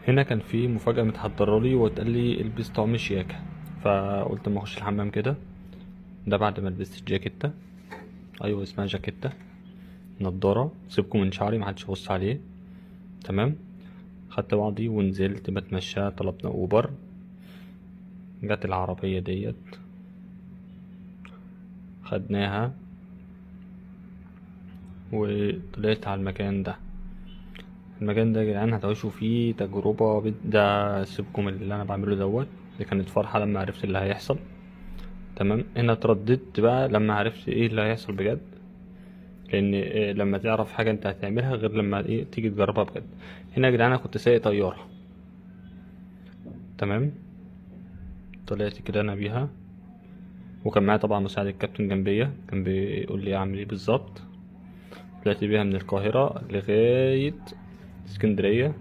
هنا كان في مفاجأة متحضرة لي واتقال لي البس طقم شياكة، فقلت اما اخش الحمام كده. ده بعد ما لبست الجاكيتة، ايوه اسمها جاكيتة، نضارة، سيبكم من شعري محدش يبص عليه. تمام. خدت بعضي ونزلت بتمشى، طلبنا اوبر. جت العربية ديت، خدناها وطلعت على المكان ده. المكان ده يا جدعان هتعيشوا فيه تجربة ده سيبكم اللي انا بعمله دوت. دي كانت فرحة لما عرفت اللي هيحصل. تمام. هنا اترددت بقى لما عرفت ايه اللي هيحصل بجد، لان إيه لما تعرف حاجة انت هتعملها غير لما ايه تيجي تجربها بجد. هنا يا جدعان انا كنت سايق طيارة. تمام. طلعت كده انا بيها، وكان معايا طبعا مساعد الكابتن جنبية كان بيقول لي اعمل ايه بالظبط. طلعت بيها من القاهرة لغاية اسكندرية.